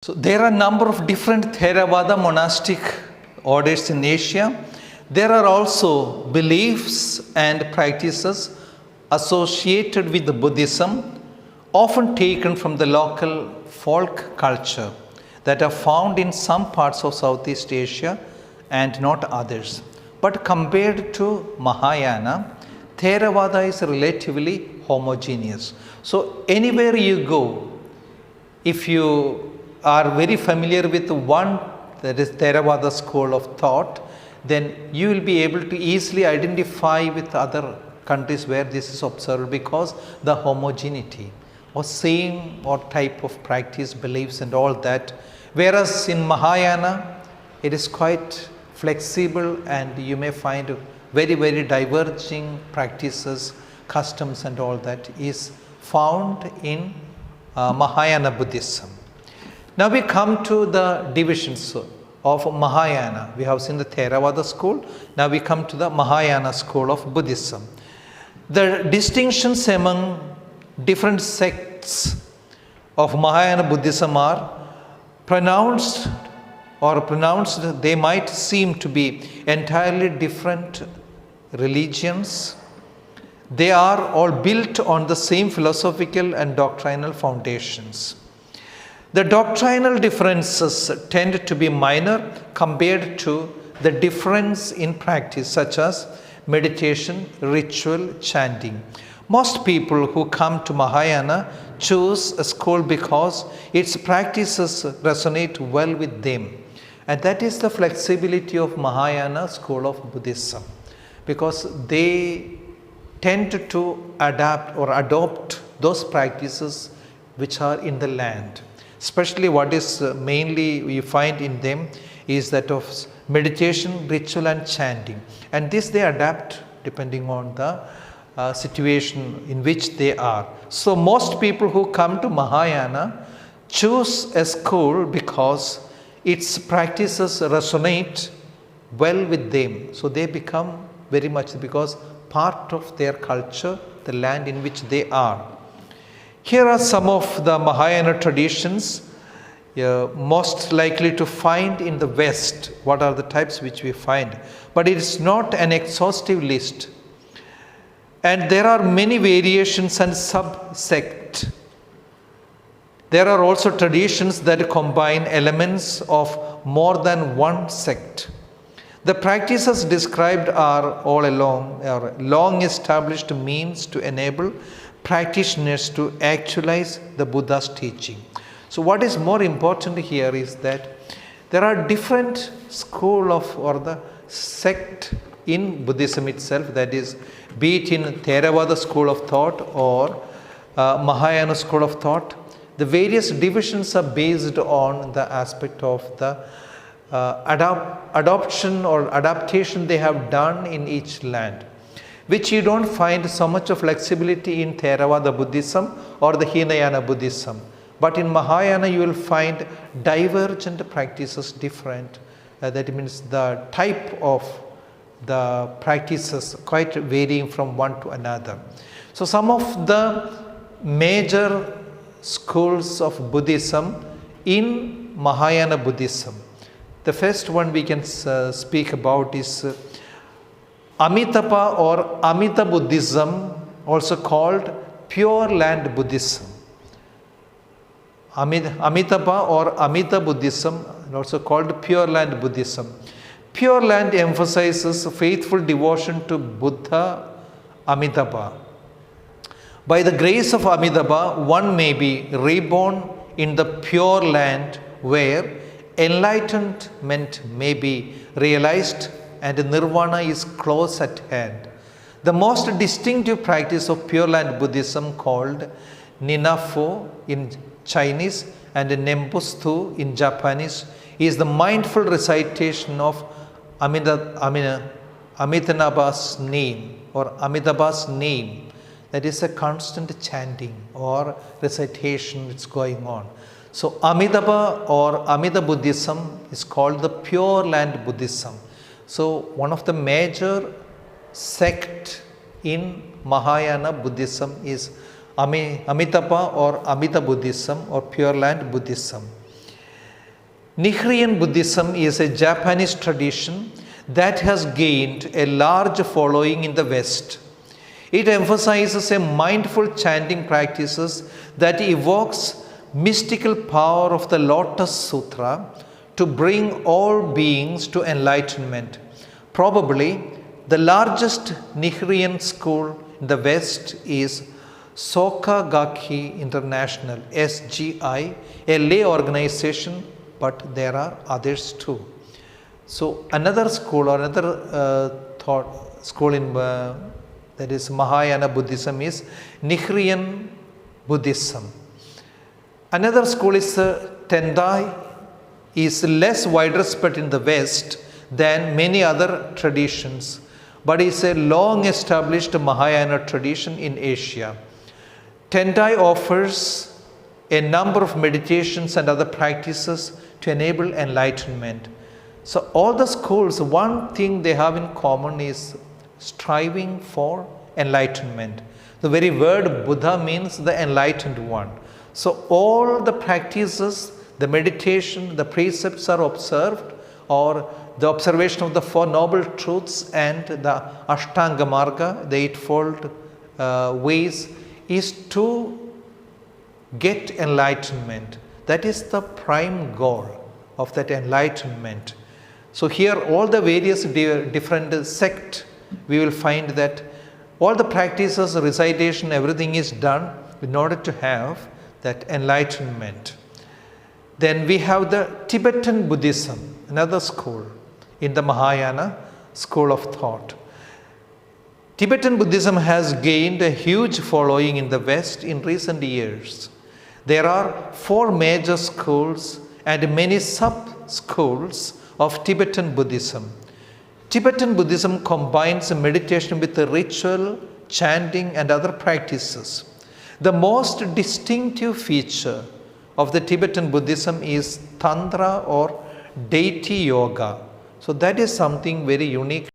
So there are a number of different Theravada monastic orders in Asia. There are also beliefs and practices associated with the Buddhism, often taken from the local folk culture that are found in some parts of Southeast Asia and not others. But compared to Mahayana, Theravada is relatively homogeneous. So anywhere you go, if you are very familiar with one, that is Theravada school of thought, then you will be able to easily identify with other countries where this is observed because the homogeneity or same or type of practice, beliefs and all that. Whereas in Mahayana, it is quite flexible and you may find very, very diverging practices, customs and all that is found in Mahayana Buddhism. Now we come to the divisions of Mahayana. We have seen the Theravada school. Now we come to the Mahayana school of Buddhism. The distinctions among different sects of Mahayana Buddhism are pronounced, they might seem to be entirely different religions. They are all built on the same philosophical and doctrinal foundations. The doctrinal differences tend to be minor compared to the difference in practice, such as meditation, ritual, chanting. Most people who come to Mahayana choose a school because its practices resonate well with them. And that is the flexibility of Mahayana school of Buddhism, because they tend to adapt or adopt those practices which are in the land. Especially what is mainly we find in them is that of meditation, ritual and chanting. And this they adapt depending on the situation in which they are. So most people who come to Mahayana choose a school because its practices resonate well with them. So they become very much because part of their culture, the land in which they are. Here are some of the Mahayana traditions most likely to find in the West. What are the types which we find? But it is not an exhaustive list. And there are many variations and subsects. There are also traditions that combine elements of more than one sect. The practices described are all along long established means to enable practitioners to actualize the Buddha's teaching. So what is more important here is that there are different school of or the sect in Buddhism itself, that is, be it in Theravada school of thought or Mahayana school of thought. The various divisions are based on the aspect of the adoption or adaptation they have done in each land, which you don't find so much of flexibility in Theravada Buddhism or the Hinayana Buddhism. But in Mahayana you will find divergent practices different. That means the type of the practices quite varying from one to another. So some of the major schools of Buddhism in Mahayana Buddhism. The first one we can speak about is Amitabha or Amita Buddhism, also called Pure Land Buddhism. Amitabha or Amita Buddhism, also called Pure Land Buddhism. Pure Land emphasizes faithful devotion to Buddha Amitabha. By the grace of Amitabha, one may be reborn in the Pure Land where enlightenment may be realized and nirvana is close at hand. The most distinctive practice of Pure Land Buddhism, called Ninafo in Chinese and Nembutsu in Japanese, is the mindful recitation of Amitabha's name or Amitabha's name. That is a constant chanting or recitation that's going on. So Amitabha or Amita Buddhism is called the Pure Land Buddhism. So one of the major sect in Mahayana Buddhism is Amitabha or Amita Buddhism or Pure Land Buddhism. Nihrian Buddhism is a Japanese tradition that has gained a large following in the West. It emphasizes a mindful chanting practices that evokes mystical power of the Lotus Sutra to bring all beings to enlightenment. Probably the largest Nihrian school in the West is Soka Gakki International, SGI, a lay organization, but there are others too. So another school or another thought school in that is Mahayana Buddhism is Nihrian Buddhism. Another school is Tendai, is less widespread in the West than many other traditions, but is a long established Mahayana tradition in Asia. Tendai offers a number of meditations and other practices to enable enlightenment. So all the schools, one thing they have in common is striving for enlightenment. The very word Buddha means the enlightened one. So all the practices, the meditation, the precepts are observed, or the observation of the Four Noble Truths and the Ashtanga Marga, the Eightfold Ways, is to get enlightenment. That is the prime goal of that enlightenment. So here all the various different sects, we will find that all the practices, recitation, everything is done in order to have that enlightenment. Then we have the Tibetan Buddhism, another school in the Mahayana school of thought. Tibetan Buddhism has gained a huge following in the West in recent years. There are 4 major schools and many sub-schools of Tibetan Buddhism. Tibetan Buddhism combines meditation with ritual, chanting, and other practices. The most distinctive feature of the Tibetan Buddhism is Tantra or deity yoga. So that is something very unique